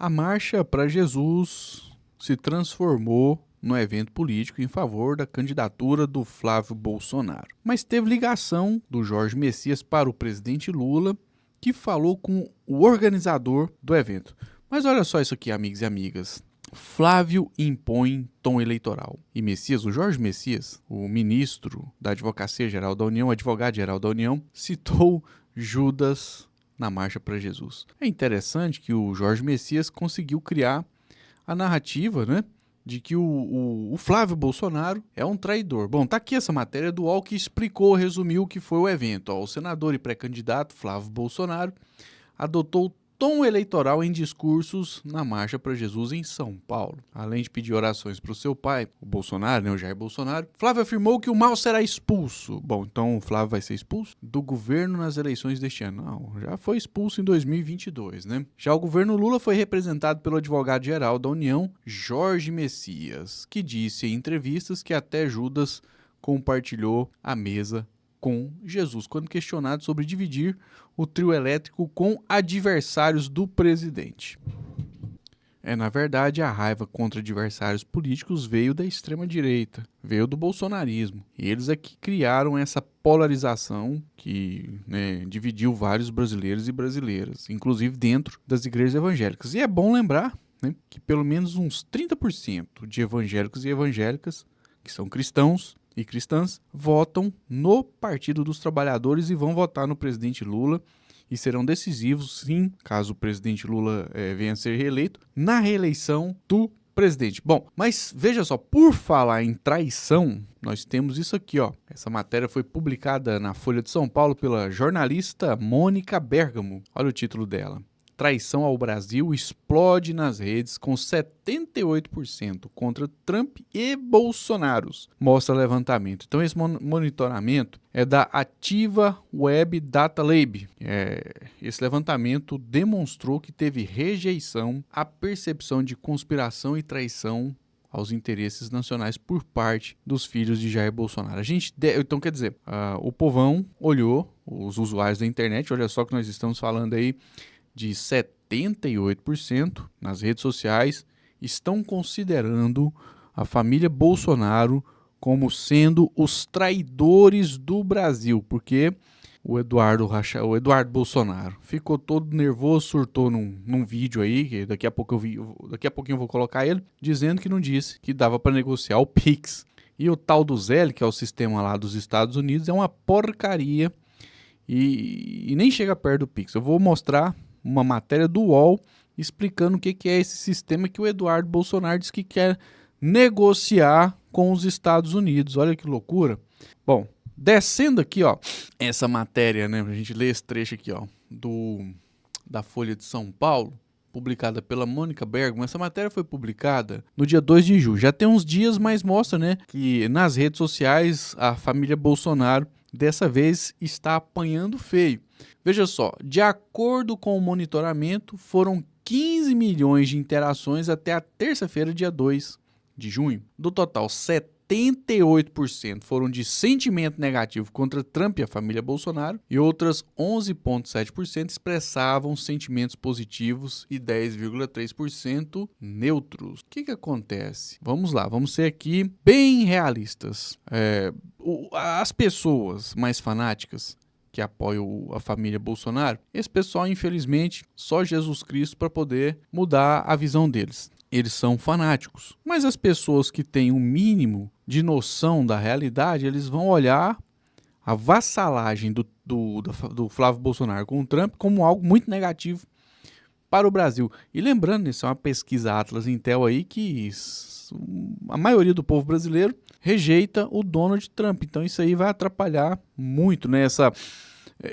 A Marcha para Jesus se transformou no evento político em favor da candidatura do Flávio Bolsonaro. Mas teve ligação do Jorge Messias para o presidente Lula, que falou com o organizador do evento. Mas olha só isso aqui, amigos e amigas. Flávio impõe tom eleitoral. E Messias, o Jorge Messias, o ministro da Advocacia Geral da União, advogado-geral da União, citou Judas na Marcha para Jesus. É interessante que o Jorge Messias conseguiu criar a narrativa, né, de que o Flávio Bolsonaro é um traidor. Bom, tá aqui essa matéria do UOL que explicou, resumiu o que foi o evento. O senador e pré-candidato Flávio Bolsonaro adotou tom eleitoral em discursos na Marcha para Jesus em São Paulo. Além de pedir orações para o seu pai, o Bolsonaro, o Jair Bolsonaro, Flávio afirmou que o mal será expulso. Bom, então o Flávio vai ser expulso do governo nas eleições deste ano. Não, já foi expulso em 2022, né? Já o governo Lula foi representado pelo advogado-geral da União, Jorge Messias, que disse em entrevistas que até Judas compartilhou a mesa com Jesus, quando questionado sobre dividir o trio elétrico com adversários do presidente. Na verdade, a raiva contra adversários políticos veio da extrema-direita, veio do bolsonarismo. E eles é que criaram essa polarização que dividiu vários brasileiros e brasileiras, inclusive dentro das igrejas evangélicas. E é bom lembrar que pelo menos uns 30% de evangélicos e evangélicas, que são cristãos e cristãs, votam no Partido dos Trabalhadores e vão votar no presidente Lula e serão decisivos, sim, caso o presidente Lula venha a ser reeleito, na reeleição do presidente. Bom, mas veja só, por falar em traição, nós temos isso aqui, ó. Essa matéria foi publicada na Folha de São Paulo pela jornalista Mônica Bergamo. Olha o título dela. Traição ao Brasil explode nas redes com 78% contra Trump e Bolsonaro, mostra levantamento. Então esse monitoramento é da Ativa Web Data Lab. Esse levantamento demonstrou que teve rejeição à percepção de conspiração e traição aos interesses nacionais por parte dos filhos de Jair Bolsonaro. Então quer dizer, o povão olhou, os usuários da internet, olha só que nós estamos falando aí, de 78% nas redes sociais estão considerando a família Bolsonaro como sendo os traidores do Brasil, porque o Eduardo Bolsonaro ficou todo nervoso, surtou num vídeo aí, que daqui a pouquinho eu vou colocar ele, dizendo que não disse que dava para negociar o Pix. E o tal do Zelle, que é o sistema lá dos Estados Unidos, é uma porcaria e nem chega perto do Pix. Eu vou mostrar uma matéria do UOL explicando o que é esse sistema que o Eduardo Bolsonaro diz que quer negociar com os Estados Unidos. Olha que loucura. Bom, descendo aqui, ó, essa matéria, né, a gente lê esse trecho aqui, ó, da Folha de São Paulo, publicada pela Mônica Bergamo. Essa matéria foi publicada no dia 2 de julho. Já tem uns dias, mas mostra, né, que nas redes sociais a família Bolsonaro dessa vez está apanhando feio. Veja só, de acordo com o monitoramento, foram 15 milhões de interações até a terça-feira, dia 2 de junho. Do total, 78% foram de sentimento negativo contra Trump e a família Bolsonaro e outras 11,7% expressavam sentimentos positivos e 10,3% neutros. O que acontece? Vamos lá, vamos ser aqui bem realistas. As pessoas mais fanáticas que apoiam a família Bolsonaro, esse pessoal, infelizmente, só Jesus Cristo para poder mudar a visão deles. Eles são fanáticos. Mas as pessoas que têm um mínimo de noção da realidade, eles vão olhar a vassalagem do Flávio Bolsonaro com o Trump como algo muito negativo para o Brasil. E lembrando, isso é uma pesquisa Atlas Intel aí que a maioria do povo brasileiro rejeita o Donald Trump. Então isso aí vai atrapalhar muito, né?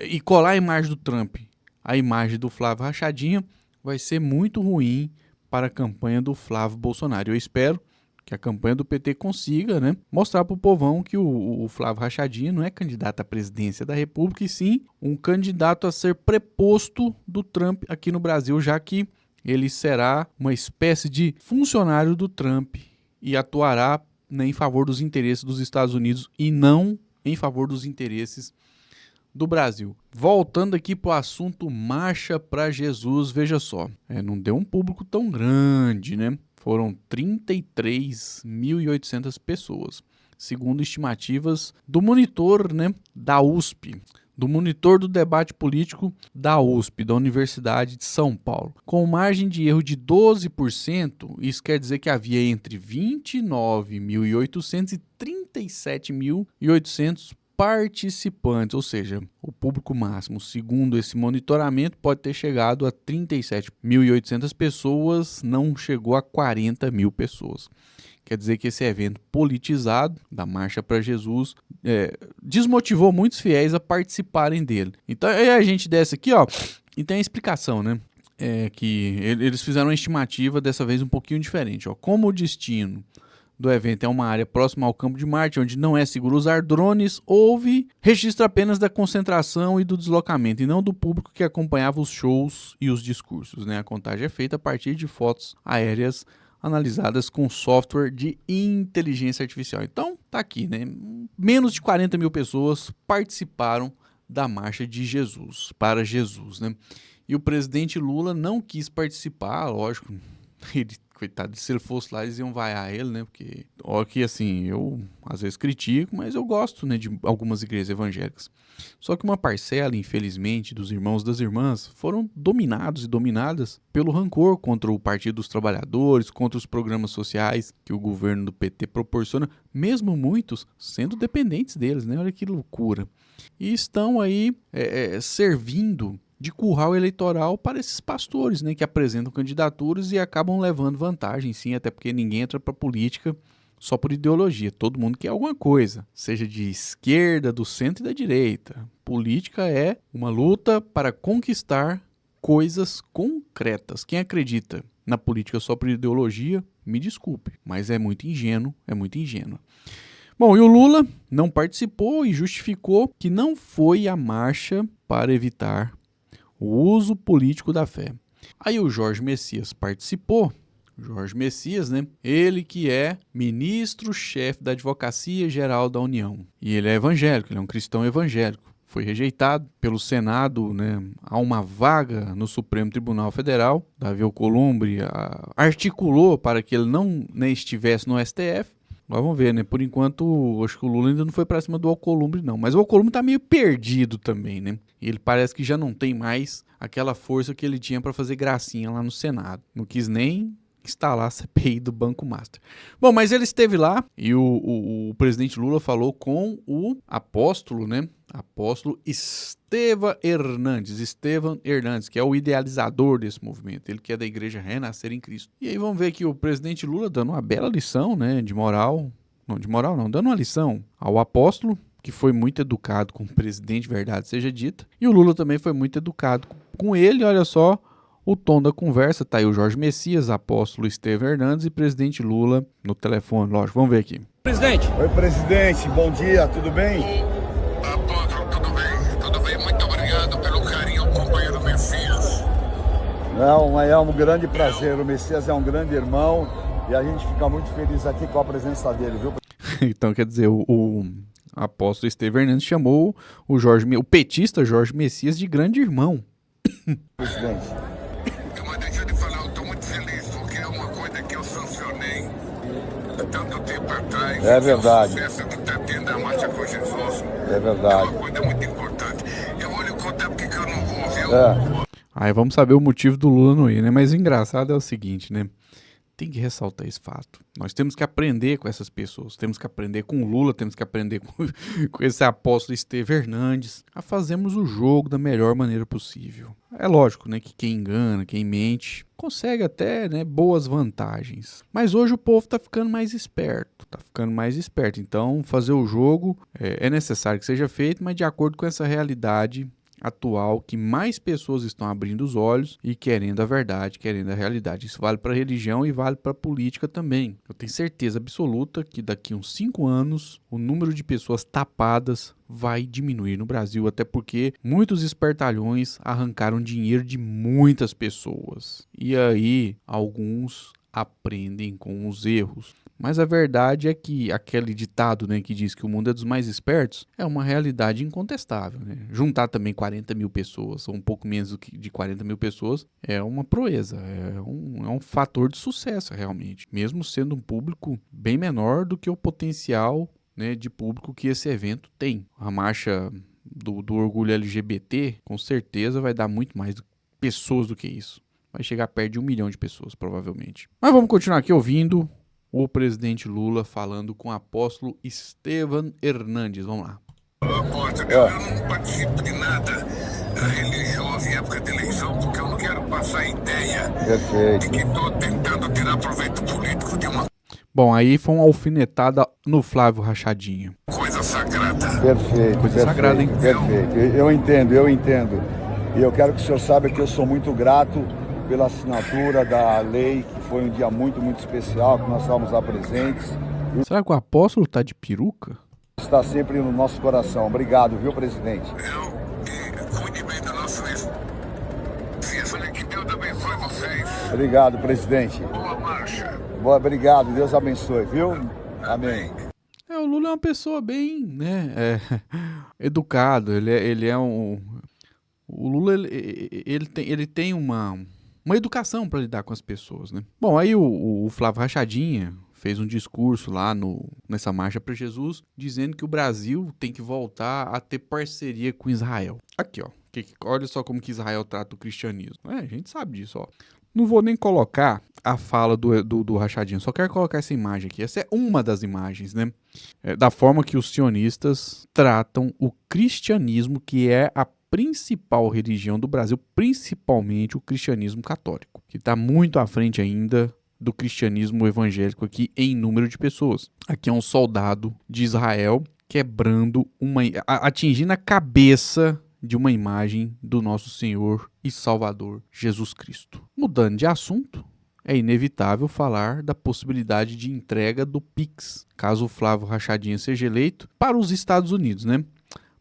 E colar a imagem do Trump, a imagem do Flávio Rachadinha, vai ser muito ruim para a campanha do Flávio Bolsonaro. Eu espero que a campanha do PT consiga, né, mostrar para o povão que o Flávio Rachadinha não é candidato à presidência da República, e sim um candidato a ser preposto do Trump aqui no Brasil, já que ele será uma espécie de funcionário do Trump e atuará, né, em favor dos interesses dos Estados Unidos e não em favor dos interesses do Brasil. Voltando aqui para o assunto Marcha para Jesus, veja só, não deu um público tão grande, né? Foram 33.800 pessoas, segundo estimativas do monitor, né, da USP, do monitor do debate político da USP, da Universidade de São Paulo. Com margem de erro de 12%, isso quer dizer que havia entre 29.800 e 37.800 participantes, ou seja, o público máximo, segundo esse monitoramento, pode ter chegado a 37.800 pessoas, não chegou a 40 mil pessoas. Quer dizer que esse evento politizado da Marcha para Jesus desmotivou muitos fiéis a participarem dele. Então a gente desce aqui, ó, e tem a explicação, né? Que eles fizeram uma estimativa dessa vez um pouquinho diferente. Ó. Como o destino do evento é uma área próxima ao campo de Marte, onde não é seguro usar drones, houve registro apenas da concentração e do deslocamento, e não do público que acompanhava os shows e os discursos. Né? A contagem é feita a partir de fotos aéreas analisadas com software de inteligência artificial. Então, tá aqui, né? Menos de 40 mil pessoas participaram da Marcha de Jesus, para Jesus, né? E o presidente Lula não quis participar, lógico, ele, coitado, se ele fosse lá, eles iam vaiar ele, né? Porque, ó, que assim, eu às vezes critico, mas eu gosto, né, de algumas igrejas evangélicas. Só que uma parcela, infelizmente, dos irmãos e das irmãs foram dominados e dominadas pelo rancor contra o Partido dos Trabalhadores, contra os programas sociais que o governo do PT proporciona, mesmo muitos sendo dependentes deles, né? Olha que loucura. E estão aí servindo de curral eleitoral para esses pastores, né, que apresentam candidaturas e acabam levando vantagem, sim, até porque ninguém entra para a política só por ideologia. Todo mundo quer alguma coisa, seja de esquerda, do centro e da direita. Política é uma luta para conquistar coisas concretas. Quem acredita na política só por ideologia, me desculpe, mas é muito ingênuo, é muito ingênuo. Bom, e o Lula não participou e justificou que não foi à marcha para evitar o uso político da fé. Aí o Jorge Messias participou. Jorge Messias, né? Ele que é ministro-chefe da Advocacia Geral da União. E ele é evangélico, ele é um cristão evangélico. Foi rejeitado pelo Senado, né? Há uma vaga no Supremo Tribunal Federal. Davi Alcolumbre articulou para que ele não, né, estivesse no STF. Mas vamos ver, né? Por enquanto, acho que o Lula ainda não foi pra cima do Alcolumbre, não. Mas o Alcolumbre tá meio perdido também, né? Ele parece que já não tem mais aquela força que ele tinha para fazer gracinha lá no Senado. Não quis nem instalar a CPI do Banco Master. Bom, mas ele esteve lá e o presidente Lula falou com o apóstolo, né? Apóstolo Estevão Hernandes, que é o idealizador desse movimento, ele que é da Igreja Renascer em Cristo. E aí vamos ver aqui o presidente Lula dando uma bela lição, né, de moral, dando uma lição ao apóstolo, que foi muito educado com o presidente, verdade seja dita, e o Lula também foi muito educado com ele. Olha só o tom da conversa, tá aí o Jorge Messias, apóstolo Estevão Hernandes e presidente Lula no telefone, lógico, vamos ver aqui. Presidente. Oi, presidente, bom dia, tudo bem? Muito obrigado pelo carinho, companheiro Messias. Não, é um grande prazer, o Messias é um grande irmão e a gente fica muito feliz aqui com a presença dele, viu? Então, quer dizer, o apóstolo Estevão Hernandes chamou o petista Jorge Messias de grande irmão. Presidente. Mas deixa eu te falar, eu tô muito feliz, porque é uma coisa que eu sancionei há tanto tempo atrás. É verdade. O sucesso que está tendo a Marcha com Jesus. É verdade. É uma coisa muito importante. Eu vou lhe contar porque eu não vou, viu? Aí vamos saber o motivo do Lula não ir, né? Mas o engraçado é o seguinte, né? Tem que ressaltar esse fato. Nós temos que aprender com essas pessoas. Temos que aprender com o Lula, temos que aprender com esse apóstolo Estevão Hernandes a fazermos o jogo da melhor maneira possível. É lógico, né, que quem engana, quem mente, consegue até, né, boas vantagens. Mas hoje o povo tá ficando mais esperto. Então, fazer o jogo é necessário que seja feito, mas de acordo com essa realidade atual, que mais pessoas estão abrindo os olhos e querendo a verdade, querendo a realidade. Isso vale para a religião e vale para a política também. Eu tenho certeza absoluta que daqui a uns 5 anos o número de pessoas tapadas vai diminuir no Brasil, até porque muitos espertalhões arrancaram dinheiro de muitas pessoas. E aí alguns aprendem com os erros. Mas a verdade é que aquele ditado, né, que diz que o mundo é dos mais espertos é uma realidade incontestável, né? Juntar também 40 mil pessoas, ou um pouco menos de 40 mil pessoas, é uma proeza, é um fator de sucesso realmente, mesmo sendo um público bem menor do que o potencial, né, de público que esse evento tem. A marcha do orgulho LGBT, com certeza vai dar muito mais pessoas do que isso. Vai chegar perto de 1 milhão de pessoas, provavelmente. Mas vamos continuar aqui ouvindo o presidente Lula falando com o apóstolo Estevam Hernandes. Vamos lá. Apóstolo, eu não participo de nada religioso em época de eleição, porque eu não quero passar a ideia de que estou tentando tirar proveito político de uma... Bom, aí foi uma alfinetada no Flávio Rachadinha. Coisa sagrada. Perfeito. Coisa sagrada, hein? Perfeito. Eu entendo. E eu quero que o senhor saiba que eu sou muito grato pela assinatura da lei, que foi um dia muito, muito especial, que nós estávamos lá presentes. Será que o apóstolo tá de peruca? Está sempre no nosso coração. Obrigado, viu, presidente? Cuide bem do nosso isso. Que Deus abençoe vocês. Obrigado, presidente. Boa marcha. Obrigado, Deus abençoe, viu? Amém. O Lula é uma pessoa bem, né, educado. Ele é um... O Lula, ele tem uma educação para lidar com as pessoas, né? Bom, aí o Flávio Rachadinha fez um discurso lá nessa Marcha para Jesus, dizendo que o Brasil tem que voltar a ter parceria com Israel. Aqui, ó. Olha só como que Israel trata o cristianismo. A gente sabe disso, ó. Não vou nem colocar a fala do Rachadinho, só quero colocar essa imagem aqui. Essa é uma das imagens, né? Da forma que os sionistas tratam o cristianismo, que é a principal religião do Brasil, principalmente o cristianismo católico, que está muito à frente ainda do cristianismo evangélico aqui em número de pessoas. Aqui é um soldado de Israel quebrando atingindo a cabeça de uma imagem do nosso Senhor e Salvador Jesus Cristo. Mudando de assunto, é inevitável falar da possibilidade de entrega do Pix, caso o Flávio Rachadinha seja eleito, para os Estados Unidos, né?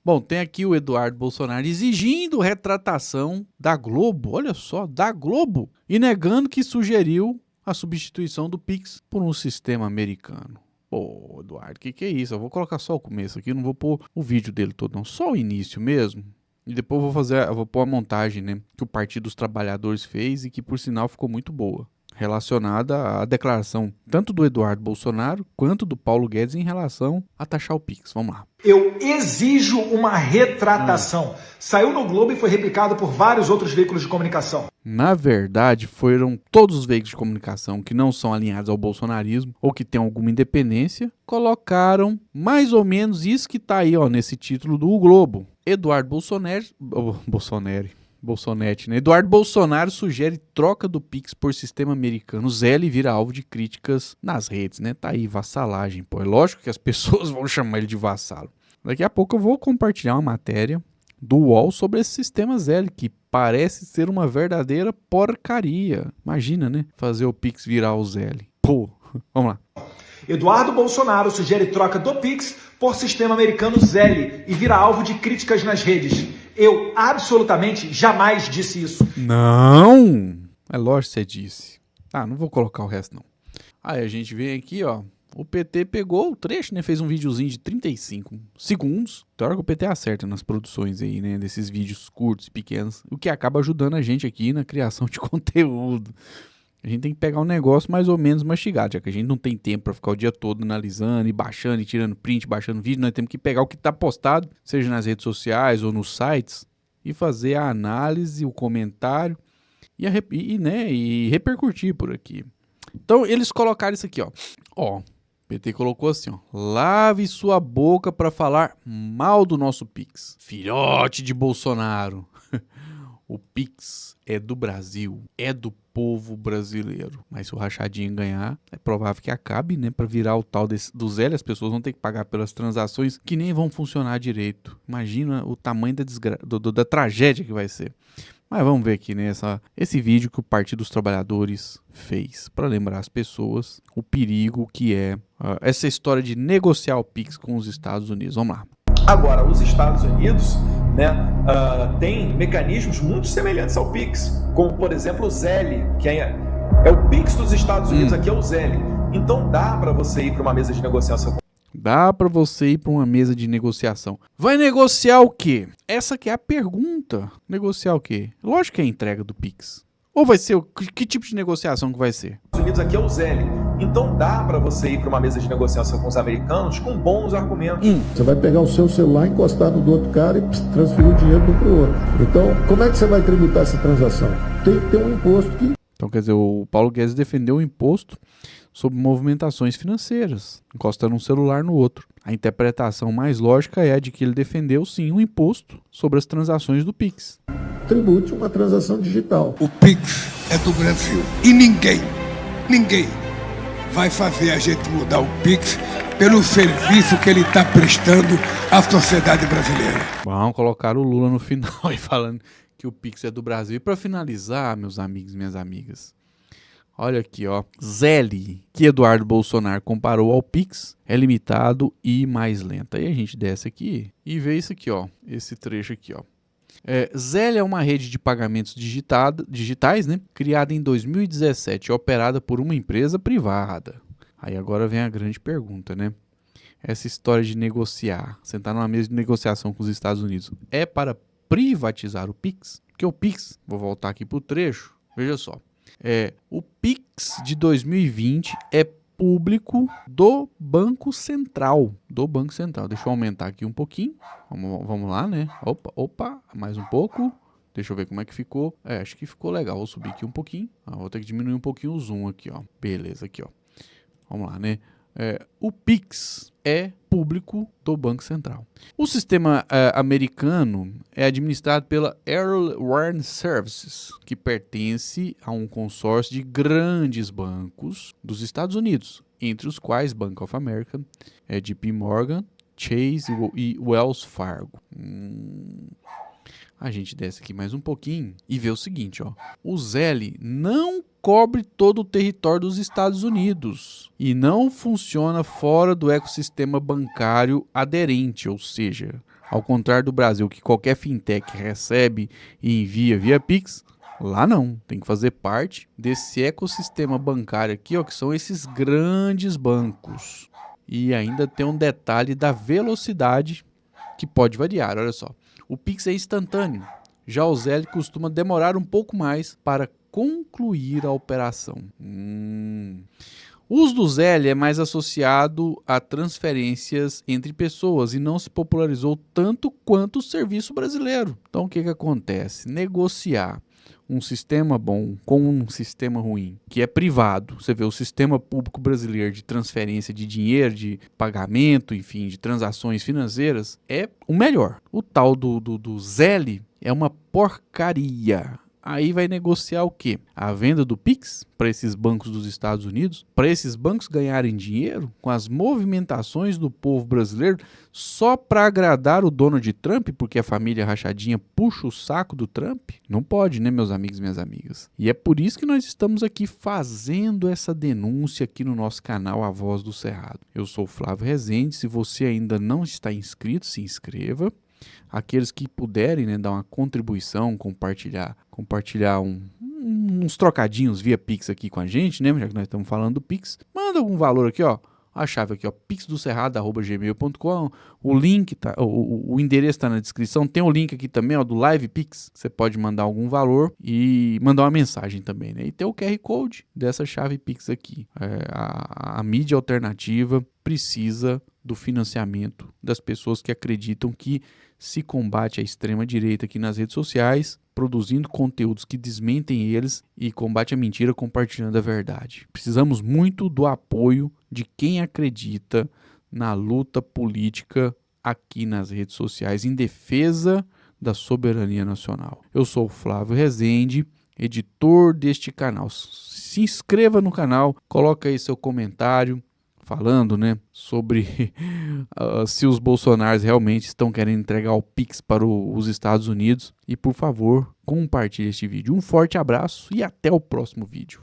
Bom, tem aqui o Eduardo Bolsonaro exigindo retratação da Globo, olha só, da Globo, e negando que sugeriu a substituição do Pix por um sistema americano. Pô, Eduardo, que é isso? Eu vou colocar só o começo aqui, não vou pôr o vídeo dele todo, não, só o início mesmo. E depois eu vou pôr a montagem, né, que o Partido dos Trabalhadores fez e que, por sinal, ficou muito boa, relacionada à declaração tanto do Eduardo Bolsonaro quanto do Paulo Guedes em relação a taxar o Pix. Vamos lá. Eu exijo uma retratação. Saiu no Globo e foi replicado por vários outros veículos de comunicação. Na verdade, foram todos os veículos de comunicação que não são alinhados ao bolsonarismo ou que têm alguma independência, colocaram mais ou menos isso que está aí, ó, nesse título do Globo. Eduardo Bolsonete, né? Eduardo Bolsonaro sugere troca do Pix por sistema americano. Zé vira alvo de críticas nas redes, né? Tá aí, vassalagem, pô. É lógico que as pessoas vão chamar ele de vassalo. Daqui a pouco eu vou compartilhar uma matéria do UOL sobre esse sistema Zé, que parece ser uma verdadeira porcaria. Imagina, né? Fazer o Pix virar o Zé. Pô, vamos lá. Eduardo Bolsonaro sugere troca do Pix por sistema americano Zelle e vira alvo de críticas nas redes. Eu absolutamente jamais disse isso. Não! É lógico que você disse. Não vou colocar o resto não. Aí a gente vem aqui, ó. O PT pegou o trecho, né? Fez um videozinho de 35 segundos. Então que o PT acerta nas produções aí, né? Desses vídeos curtos e pequenos. O que acaba ajudando a gente aqui na criação de conteúdo. A gente tem que pegar um negócio mais ou menos mastigado, já que a gente não tem tempo para ficar o dia todo analisando e baixando e tirando print, baixando vídeo. Nós temos que pegar o que está postado, seja nas redes sociais ou nos sites, e fazer a análise, o comentário e repercutir por aqui. Então, eles colocaram isso aqui, ó. Ó, o PT colocou assim, ó. Lave sua boca para falar mal do nosso Pix. Filhote de Bolsonaro. O Pix é do Brasil, é do povo brasileiro. Mas se o Rachadinho ganhar, é provável que acabe, né? Para virar o tal do Zé, as pessoas vão ter que pagar pelas transações que nem vão funcionar direito. Imagina o tamanho da tragédia que vai ser. Mas vamos ver aqui, né? Esse vídeo que o Partido dos Trabalhadores fez para lembrar as pessoas o perigo que é essa história de negociar o Pix com os Estados Unidos. Vamos lá. Agora, os Estados Unidos, né, tem mecanismos muito semelhantes ao Pix, como, por exemplo, o Zelle, que é o Pix dos Estados Unidos, aqui é o Zelle. Então dá para você ir para uma mesa de negociação. Dá para você ir para uma mesa de negociação. Vai negociar o quê? Essa que é a pergunta. Negociar o quê? Lógico que é a entrega do Pix. Ou vai ser que tipo de negociação que vai ser? Estados Unidos aqui é o Zelle. Então dá para você ir para uma mesa de negociação com os americanos com bons argumentos. Você vai pegar o seu celular, encostar no do outro cara e transferir o dinheiro de um para o outro. Então, como é que você vai tributar essa transação? Tem que ter um imposto que... Então, quer dizer, o Paulo Guedes defendeu o imposto sobre movimentações financeiras, encostando um celular no outro. A interpretação mais lógica é a de que ele defendeu, sim, um imposto sobre as transações do Pix. Tribute uma transação digital. O Pix é do Brasil. E ninguém vai fazer a gente mudar o Pix pelo serviço que ele está prestando à sociedade brasileira. Vamos colocar o Lula no final e falando que o Pix é do Brasil. E para finalizar, meus amigos e minhas amigas, olha aqui, ó. Zelle, que Eduardo Bolsonaro comparou ao Pix, é limitado e mais lento. Aí a gente desce aqui e vê isso aqui, ó. Esse trecho aqui, ó. Zelle é uma rede de pagamentos digitais, né, criada em 2017 e operada por uma empresa privada. Aí agora vem a grande pergunta, né? Essa história de negociar, sentar numa mesa de negociação com os Estados Unidos, é para privatizar o Pix? Porque o Pix, vou voltar aqui para o trecho, veja só. O Pix de 2020 é público do Banco Central. Deixa eu aumentar aqui um pouquinho. Vamos lá, né? Opa, mais um pouco. Deixa eu ver como é que ficou. Acho que ficou legal. Vou subir aqui um pouquinho. Vou ter que diminuir um pouquinho o zoom aqui, ó. Beleza, aqui, ó. Vamos lá, né? O Pix é público do Banco Central. O sistema americano é administrado pela Airline Services, que pertence a um consórcio de grandes bancos dos Estados Unidos, entre os quais Bank of America, JP Morgan, Chase e Wells Fargo. A gente desce aqui mais um pouquinho e vê o seguinte, ó. O Zelle não cobre todo o território dos Estados Unidos e não funciona fora do ecossistema bancário aderente, ou seja, ao contrário do Brasil, que qualquer fintech recebe e envia via Pix, lá não, tem que fazer parte desse ecossistema bancário aqui, ó, que são esses grandes bancos. E ainda tem um detalhe da velocidade que pode variar, olha só. O Pix é instantâneo, já o Zelle costuma demorar um pouco mais para concluir a operação. O uso do Zelle é mais associado a transferências entre pessoas e não se popularizou tanto quanto o serviço brasileiro. Então o que acontece? Negociar um sistema bom com um sistema ruim, que é privado. Você vê o sistema público brasileiro de transferência de dinheiro, de pagamento, enfim, de transações financeiras, é o melhor. O tal do Zelle é uma porcaria. Aí vai negociar o quê? A venda do Pix para esses bancos dos Estados Unidos, para esses bancos ganharem dinheiro com as movimentações do povo brasileiro só para agradar o Donald Trump, porque a família rachadinha puxa o saco do Trump? Não pode, né, meus amigos e minhas amigas? E é por isso que nós estamos aqui fazendo essa denúncia aqui no nosso canal A Voz do Cerrado. Eu sou o Flávio Rezende, se você ainda não está inscrito, se inscreva. Aqueles que puderem, né, dar uma contribuição, compartilhar uns trocadinhos via Pix aqui com a gente, né, já que nós estamos falando do Pix, manda algum valor aqui, ó, a chave aqui, ó, pixdocerrado@gmail.com, o link tá, o endereço está na descrição, tem o link aqui também, ó, do Live Pix, você pode mandar algum valor e mandar uma mensagem também, né, e tem o QR Code dessa chave Pix aqui. A mídia alternativa precisa do financiamento das pessoas que acreditam que se combate a extrema-direita aqui nas redes sociais, produzindo conteúdos que desmentem eles e combate a mentira compartilhando a verdade. Precisamos muito do apoio de quem acredita na luta política aqui nas redes sociais em defesa da soberania nacional. Eu sou o Flávio Rezende, editor deste canal. Se inscreva no canal, coloca aí seu comentário, falando, né, sobre se os bolsonaros realmente estão querendo entregar o Pix para os Estados Unidos. E, por favor, compartilhe este vídeo. Um forte abraço e até o próximo vídeo.